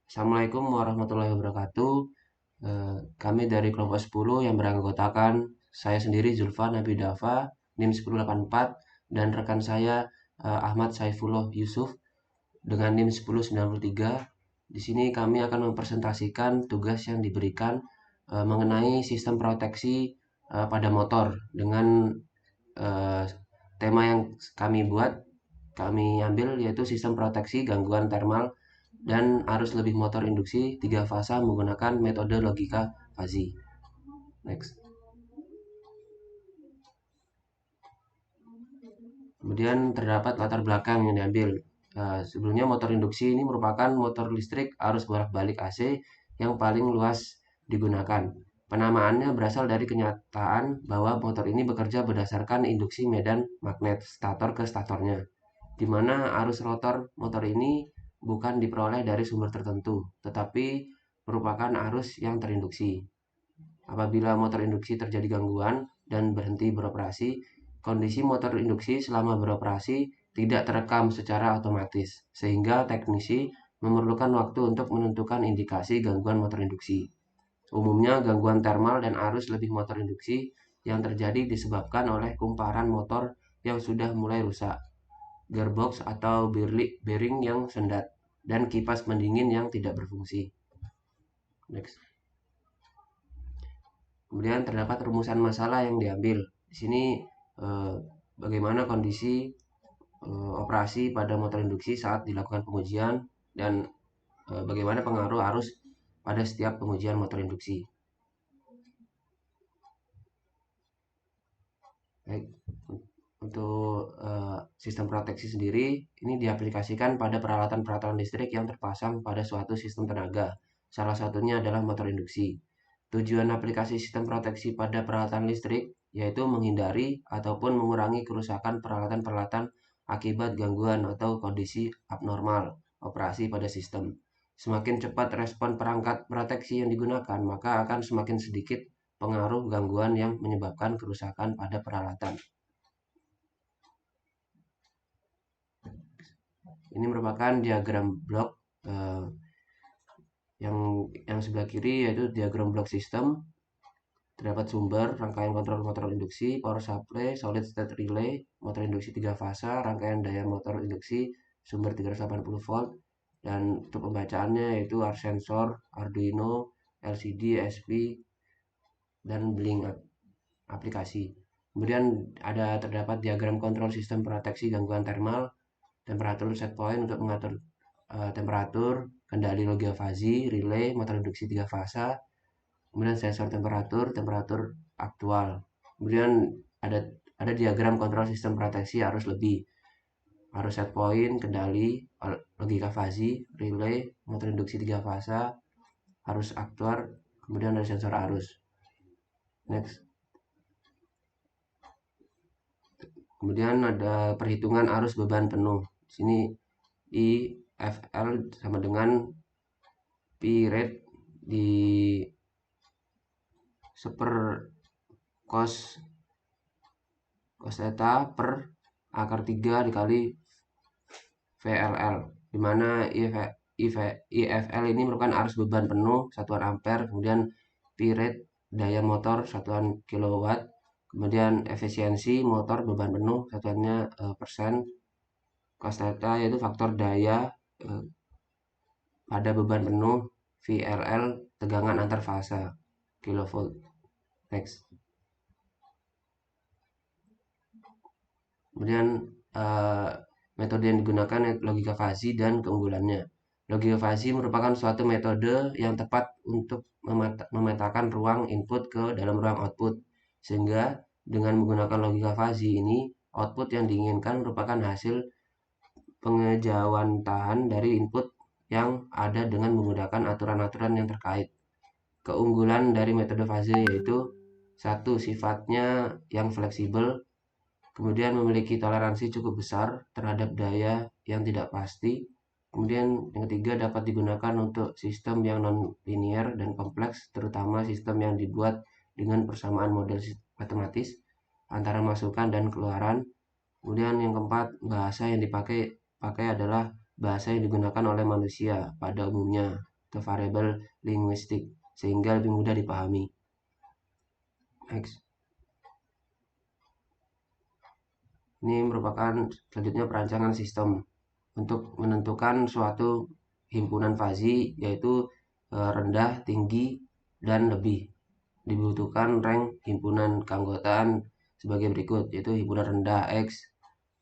Assalamualaikum warahmatullahi wabarakatuh. Kami dari kelompok 10 yang beranggotakan saya sendiri Zulfan Nabi Dafa, NIM 1084, dan rekan saya Ahmad Saifullah Yusuf dengan NIM 1093. Di sini kami akan mempresentasikan tugas yang diberikan mengenai sistem proteksi pada motor dengan eh, tema yang kami ambil yaitu sistem proteksi gangguan thermal dan arus lebih motor induksi 3 fasa menggunakan metode logika fuzzy. Next. Kemudian terdapat latar belakang yang diambil. Sebelumnya motor induksi ini merupakan motor listrik arus bolak-balik AC yang paling luas digunakan. Penamaannya berasal dari kenyataan bahwa motor ini bekerja berdasarkan induksi medan magnet stator ke statornya, di mana arus rotor motor ini bukan diperoleh dari sumber tertentu, tetapi merupakan arus yang terinduksi. Apabila motor induksi terjadi gangguan dan berhenti beroperasi, kondisi motor induksi selama beroperasi tidak terekam secara otomatis, sehingga teknisi memerlukan waktu untuk menentukan indikasi gangguan motor induksi. Umumnya, gangguan thermal dan arus lebih motor induksi yang terjadi disebabkan oleh kumparan motor yang sudah mulai rusak, gearbox atau bearing yang sendat, dan kipas pendingin yang tidak berfungsi. Next. Kemudian terdapat rumusan masalah yang diambil. Di sini eh, bagaimana kondisi operasi pada motor induksi saat dilakukan pengujian dan bagaimana pengaruh arus pada setiap pengujian motor induksi. Baik, untuk sistem proteksi sendiri ini diaplikasikan pada peralatan-peralatan listrik yang terpasang pada suatu sistem tenaga. Salah satunya adalah motor induksi. Tujuan aplikasi sistem proteksi pada peralatan listrik yaitu menghindari ataupun mengurangi kerusakan peralatan-peralatan akibat gangguan atau kondisi abnormal operasi pada sistem. Semakin cepat respon perangkat proteksi yang digunakan, maka akan semakin sedikit pengaruh gangguan yang menyebabkan kerusakan pada peralatan. Ini merupakan diagram blok yang sebelah kiri yaitu diagram blok sistem. Terdapat sumber, rangkaian kontrol motor induksi, power supply, solid state relay, motor induksi 3 fasa, rangkaian daya motor induksi, sumber 380 volt, dan untuk pembacaannya yaitu arc sensor, Arduino, LCD, SP, dan blink aplikasi. Kemudian terdapat diagram kontrol sistem proteksi gangguan thermal, temperatur set point untuk mengatur temperatur, kendali logika fuzzy, relay, motor induksi 3 fasa, kemudian sensor temperatur, temperatur aktual. Kemudian ada diagram kontrol sistem proteksi arus lebih, arus set point, kendali, logika fuzzy, relay, motor induksi 3 fasa, arus aktual, kemudian ada sensor arus. Next. Kemudian ada perhitungan arus beban penuh. Di sini IFL sama dengan P rate di seper cos theta per akar 3 dikali VLL, di mana IFL ini merupakan arus beban penuh satuan ampere, kemudian P rate daya motor satuan kilowatt, kemudian efisiensi motor beban penuh satuannya persen, cos theta yaitu faktor daya pada beban penuh, VLL tegangan antar fasa kilovolt. Next. Kemudian metode yang digunakan logika fuzzy dan keunggulannya. Logika fuzzy merupakan suatu metode yang tepat untuk memetakan ruang input ke dalam ruang output, sehingga dengan menggunakan logika fuzzy ini output yang diinginkan merupakan hasil pengejawantahan dari input yang ada dengan menggunakan aturan-aturan yang terkait. Keunggulan dari metode fuzzy yaitu satu, sifatnya yang fleksibel, kemudian memiliki toleransi cukup besar terhadap daya yang tidak pasti. Kemudian yang ketiga, dapat digunakan untuk sistem yang non-linear dan kompleks, terutama sistem yang dibuat dengan persamaan model matematis antara masukan dan keluaran. Kemudian yang keempat, bahasa yang dipakai adalah bahasa yang digunakan oleh manusia pada umumnya. atau variabel linguistik sehingga lebih mudah dipahami. Next. Ini merupakan selanjutnya perancangan sistem untuk menentukan suatu himpunan fazi, yaitu rendah, tinggi, dan lebih. Dibutuhkan rank himpunan keanggotaan sebagai berikut, yaitu himpunan rendah X,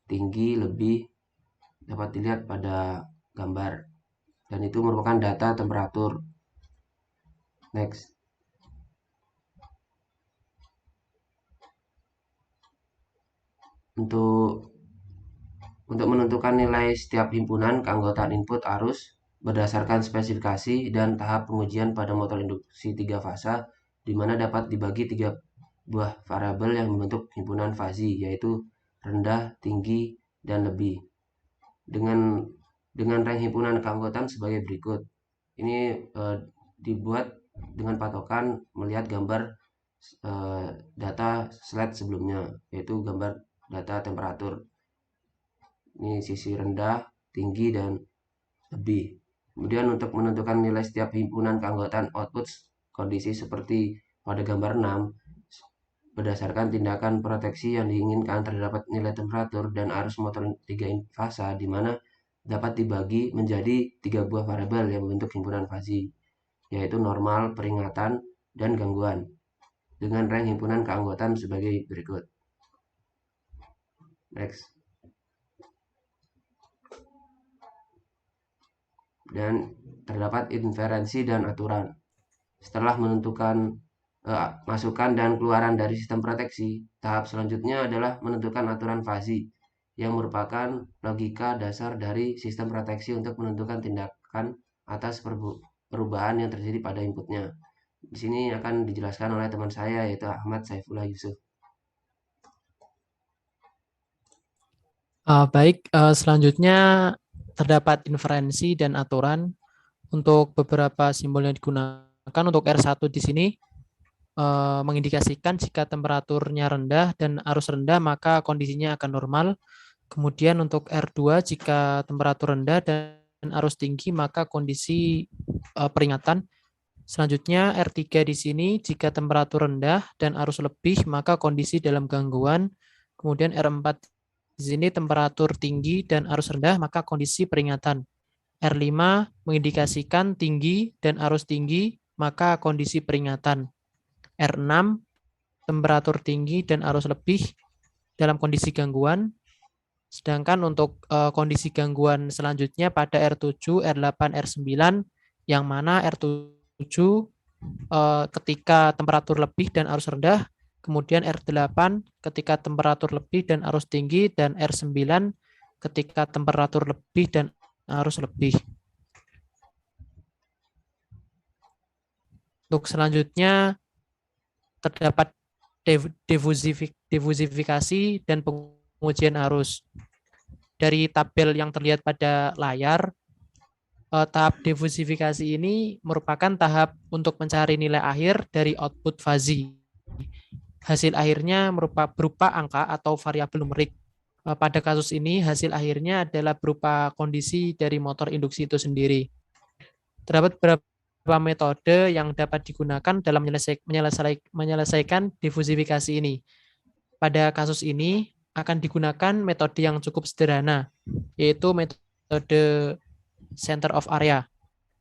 tinggi, lebih, dapat dilihat pada gambar. Dan itu merupakan data temperatur. Next. Untuk menentukan nilai setiap himpunan keanggotaan input arus berdasarkan spesifikasi dan tahap pengujian pada motor induksi 3 fasa, di mana dapat dibagi 3 buah variabel yang membentuk himpunan fazi, yaitu rendah, tinggi, dan lebih. Dengan rank himpunan keanggotaan sebagai berikut. Ini dibuat dengan patokan melihat gambar data slide sebelumnya, yaitu gambar data temperatur. Ini sisi rendah, tinggi, dan lebih. Kemudian untuk menentukan nilai setiap himpunan keanggotaan output kondisi seperti pada gambar 6, berdasarkan tindakan proteksi yang diinginkan terdapat nilai temperatur dan arus motor 3 fasa, di mana dapat dibagi menjadi 3 buah variabel yang membentuk himpunan fazi, yaitu normal, peringatan, dan gangguan, dengan rank himpunan keanggotaan sebagai berikut. Next. Dan terdapat inferensi dan aturan. Setelah menentukan masukan dan keluaran dari sistem proteksi, tahap selanjutnya adalah menentukan aturan fazi, yang merupakan logika dasar dari sistem proteksi untuk menentukan tindakan atas perubahan yang terjadi pada inputnya. Di sini akan dijelaskan oleh teman saya, yaitu Ahmad Saifullah Yusuf. Baik, selanjutnya terdapat inferensi dan aturan untuk beberapa simbol yang digunakan. Untuk R1 di sini mengindikasikan jika temperaturnya rendah dan arus rendah maka kondisinya akan normal. Kemudian untuk R2 jika temperatur rendah dan arus tinggi maka kondisi peringatan. Selanjutnya R3 di sini jika temperatur rendah dan arus lebih maka kondisi dalam gangguan. Kemudian R4 di sini temperatur tinggi dan arus rendah maka kondisi peringatan. R5 mengindikasikan tinggi dan arus tinggi maka kondisi peringatan. R6 temperatur tinggi dan arus lebih dalam kondisi gangguan. Sedangkan untuk kondisi gangguan selanjutnya pada R7, R8, R9 yang mana R7 ketika temperatur lebih dan arus rendah, kemudian R8 ketika temperatur lebih dan arus tinggi, dan R9 ketika temperatur lebih dan arus lebih. Untuk selanjutnya terdapat difusifikasi dan pengujian arus. Dari tabel yang terlihat pada layar, tahap difusifikasi ini merupakan tahap untuk mencari nilai akhir dari output fazi. Hasil akhirnya berupa angka atau variabel numerik. Pada kasus ini, hasil akhirnya adalah berupa kondisi dari motor induksi itu sendiri. Terdapat beberapa metode yang dapat digunakan dalam menyelesaikan difusifikasi ini. Pada kasus ini, akan digunakan metode yang cukup sederhana, yaitu metode center of area.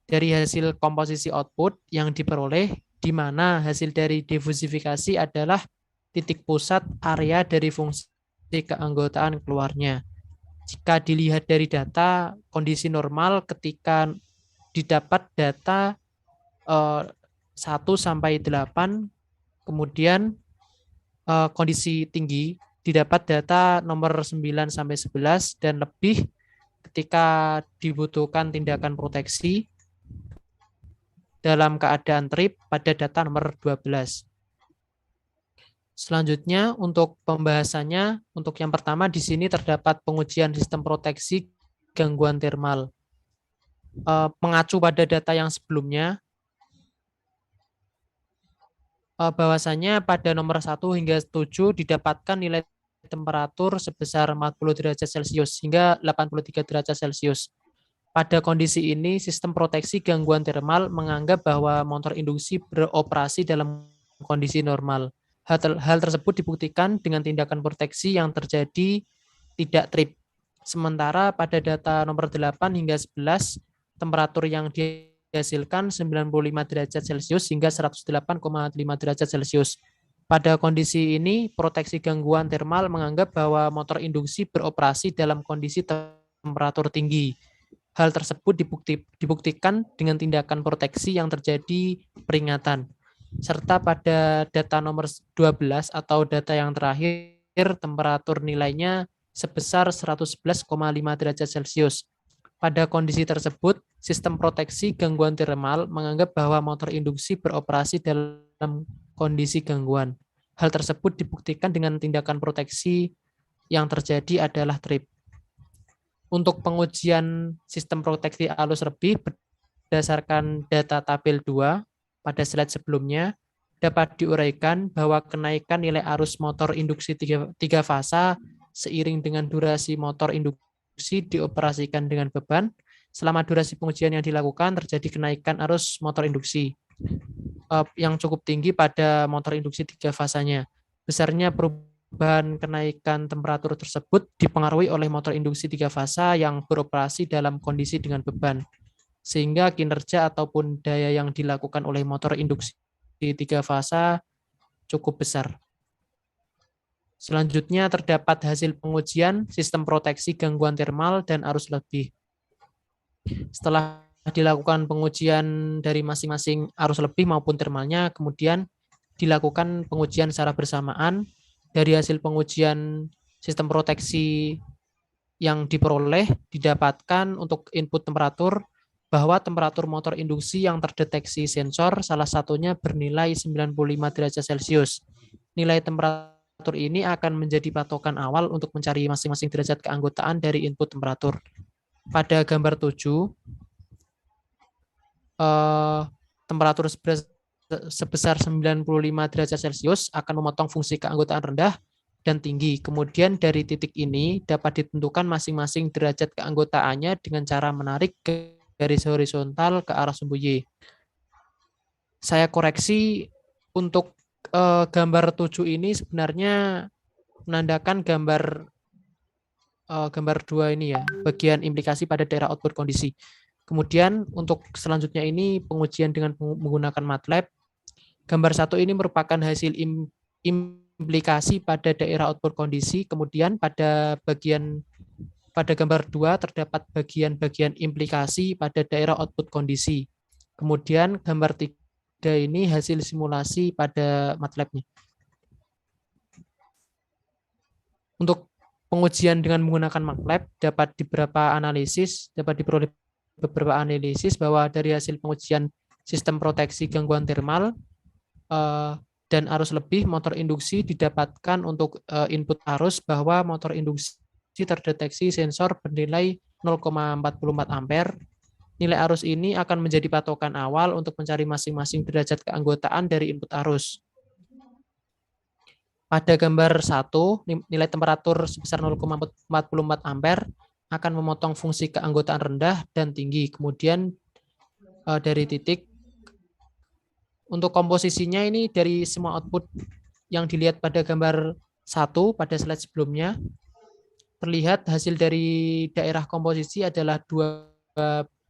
Dari hasil komposisi output yang diperoleh, di mana hasil dari difusifikasi adalah titik pusat area dari fungsi keanggotaan keluarnya. Jika dilihat dari data, kondisi normal ketika didapat data 1 sampai 8, kemudian kondisi tinggi didapat data nomor 9 sampai 11 dan lebih ketika dibutuhkan tindakan proteksi dalam keadaan trip pada data nomor 12. Selanjutnya untuk pembahasannya, untuk yang pertama di sini terdapat pengujian sistem proteksi gangguan termal. Mengacu pada data yang sebelumnya, bahwasanya pada nomor 1 hingga 7 didapatkan nilai temperatur sebesar 40 derajat Celcius hingga 83 derajat Celcius. Pada kondisi ini, sistem proteksi gangguan termal menganggap bahwa motor induksi beroperasi dalam kondisi normal. Hal tersebut dibuktikan dengan tindakan proteksi yang terjadi tidak trip. Sementara pada data nomor 8 hingga 11, temperatur yang dihasilkan 95 derajat Celcius hingga 108,5 derajat Celcius. Pada kondisi ini, proteksi gangguan termal menganggap bahwa motor induksi beroperasi dalam kondisi temperatur tinggi. Hal tersebut dibuktikan dengan tindakan proteksi yang terjadi peringatan. Serta pada data nomor 12 atau data yang terakhir, temperatur nilainya sebesar 111,5 derajat Celcius. Pada kondisi tersebut, sistem proteksi gangguan termal menganggap bahwa motor induksi beroperasi dalam kondisi gangguan. Hal tersebut dibuktikan dengan tindakan proteksi yang terjadi adalah trip. Untuk pengujian sistem proteksi arus lebih berdasarkan data tabel 2 pada slide sebelumnya, dapat diuraikan bahwa kenaikan nilai arus motor induksi 3 fasa seiring dengan durasi motor induksi dioperasikan dengan beban. Selama durasi pengujian yang dilakukan, terjadi kenaikan arus motor induksi yang cukup tinggi pada motor induksi 3 fasanya. Besarnya perubahan kenaikan temperatur tersebut dipengaruhi oleh motor induksi 3 fasa yang beroperasi dalam kondisi dengan beban, sehingga kinerja ataupun daya yang dilakukan oleh motor induksi 3 fasa cukup besar. Selanjutnya terdapat hasil pengujian sistem proteksi gangguan termal dan arus lebih. Setelah dilakukan pengujian dari masing-masing arus lebih maupun termalnya, kemudian dilakukan pengujian secara bersamaan. Dari hasil pengujian sistem proteksi yang diperoleh didapatkan untuk input temperatur bahwa temperatur motor induksi yang terdeteksi sensor salah satunya bernilai 95 derajat Celcius. Nilai temperatur ini akan menjadi patokan awal untuk mencari masing-masing derajat keanggotaan dari input temperatur. Pada gambar 7, temperatur sebesar 95 derajat Celcius akan memotong fungsi keanggotaan rendah dan tinggi. Kemudian dari titik ini dapat ditentukan masing-masing derajat keanggotaannya dengan cara menarik garis horizontal ke arah sumbu Y. Saya koreksi, untuk gambar 7 ini sebenarnya menandakan gambar 2 ini ya, bagian implikasi pada daerah output kondisi. Kemudian untuk selanjutnya ini pengujian dengan menggunakan MATLAB. Gambar 1 ini merupakan hasil implikasi pada daerah output kondisi. Kemudian pada gambar 2 terdapat bagian-bagian implikasi pada daerah output kondisi. Kemudian gambar 3 ini hasil simulasi pada MATLAB-nya. Untuk pengujian dengan menggunakan MATLAB dapat diperoleh beberapa analisis bahwa dari hasil pengujian sistem proteksi gangguan termal dan arus lebih motor induksi didapatkan untuk input arus bahwa motor induksi terdeteksi sensor bernilai 0,44 ampere. Nilai arus ini akan menjadi patokan awal untuk mencari masing-masing derajat keanggotaan dari input arus. Pada gambar 1, nilai temperatur sebesar 0,44 ampere akan memotong fungsi keanggotaan rendah dan tinggi. Kemudian dari titik, untuk komposisinya ini dari semua output yang dilihat pada gambar 1 pada slide sebelumnya, terlihat hasil dari daerah komposisi adalah 2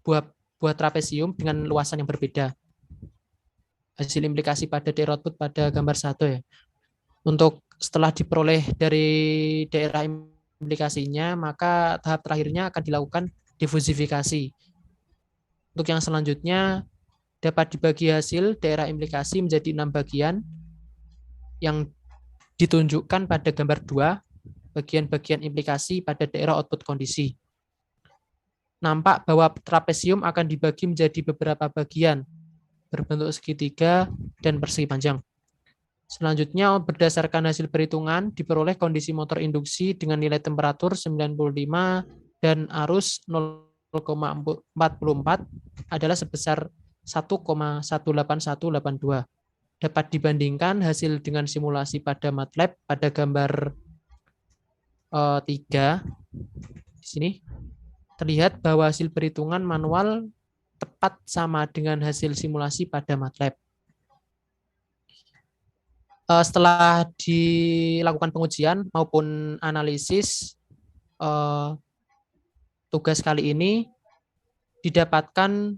buah trapesium dengan luasan yang berbeda. Hasil implikasi pada daerah output pada gambar 1 ya. Untuk setelah diperoleh dari daerah implikasinya, maka tahap terakhirnya akan dilakukan difusifikasi. Untuk yang selanjutnya, dapat dibagi hasil daerah implikasi menjadi 6 bagian yang ditunjukkan pada gambar 2, bagian-bagian implikasi pada daerah output kondisi. Nampak bahwa trapesium akan dibagi menjadi beberapa bagian berbentuk segitiga dan persegi panjang. Selanjutnya, berdasarkan hasil perhitungan, diperoleh kondisi motor induksi dengan nilai temperatur 95 dan arus 0,44 adalah sebesar 1,18182. Dapat dibandingkan hasil dengan simulasi pada MATLAB pada gambar 3 di sini. terlihat bahwa hasil perhitungan manual tepat sama dengan hasil simulasi pada MATLAB. Setelah dilakukan pengujian maupun analisis, tugas kali ini didapatkan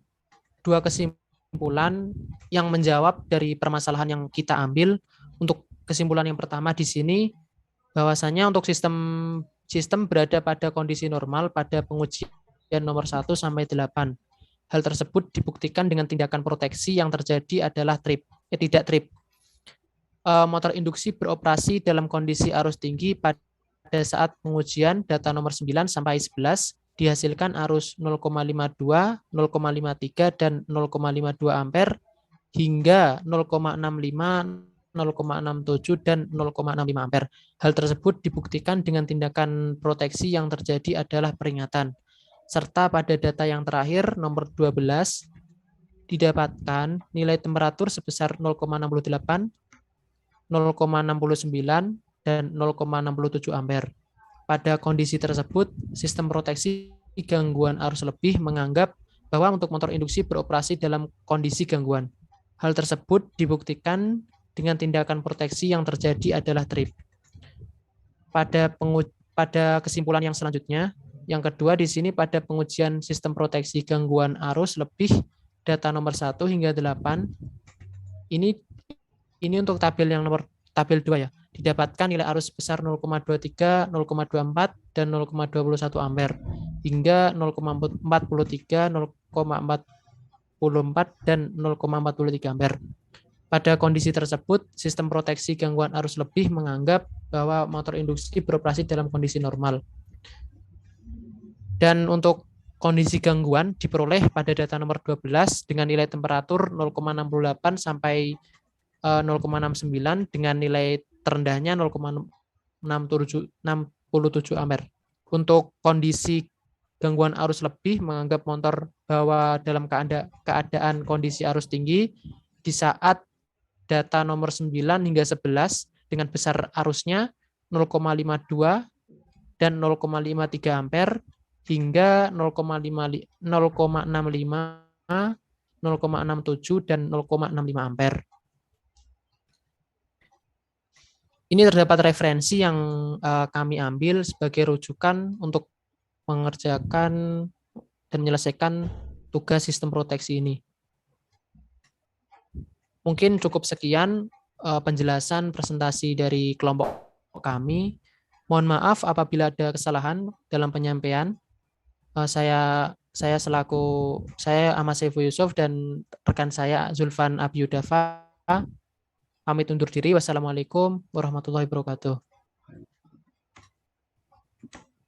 dua kesimpulan yang menjawab dari permasalahan yang kita ambil. Untuk kesimpulan yang pertama di sini, bahwasanya untuk sistem berada pada kondisi normal pada pengujian nomor 1 sampai 8. Hal tersebut dibuktikan dengan tindakan proteksi yang terjadi adalah tidak trip. Motor induksi beroperasi dalam kondisi arus tinggi pada saat pengujian data nomor 9 sampai 11 dihasilkan arus 0,52, 0,53, dan 0,52 ampere hingga 0,65, 0,67, dan 0,65 ampere. Hal tersebut dibuktikan dengan tindakan proteksi yang terjadi adalah peringatan. Serta pada data yang terakhir, nomor 12, didapatkan nilai temperatur sebesar 0,68, 0,69, dan 0,67 ampere. Pada kondisi tersebut, sistem proteksi gangguan arus lebih menganggap bahwa untuk motor induksi beroperasi dalam kondisi gangguan. Hal tersebut dibuktikan dengan tindakan proteksi yang terjadi adalah trip. Pada kesimpulan yang selanjutnya, yang kedua di sini pada pengujian sistem proteksi gangguan arus lebih data nomor 1 hingga 8, ini untuk tabel 2 ya, didapatkan nilai arus sebesar 0,23, 0,24, dan 0,21 ampere hingga 0,43, 0,44, dan 0,43 ampere. Pada kondisi tersebut, sistem proteksi gangguan arus lebih menganggap bahwa motor induksi beroperasi dalam kondisi normal. Dan untuk kondisi gangguan diperoleh pada data nomor 12 dengan nilai temperatur 0,68 sampai 0,69 dengan nilai terendahnya 0,67 ampere. Untuk kondisi gangguan arus lebih menganggap motor bahwa dalam keadaan kondisi arus tinggi di saat data nomor 9 hingga 11 dengan besar arusnya 0,52 dan 0,53 ampere hingga 0,65, 0,67 dan 0,65 ampere. Ini terdapat referensi yang kami ambil sebagai rujukan untuk mengerjakan dan menyelesaikan tugas sistem proteksi ini. Mungkin cukup sekian penjelasan presentasi dari kelompok kami. Mohon maaf apabila ada kesalahan dalam penyampaian. Saya Ahmad Saiful Yusuf dan rekan saya Zulfan Abiudafa pamit undur diri. Wassalamualaikum warahmatullahi wabarakatuh.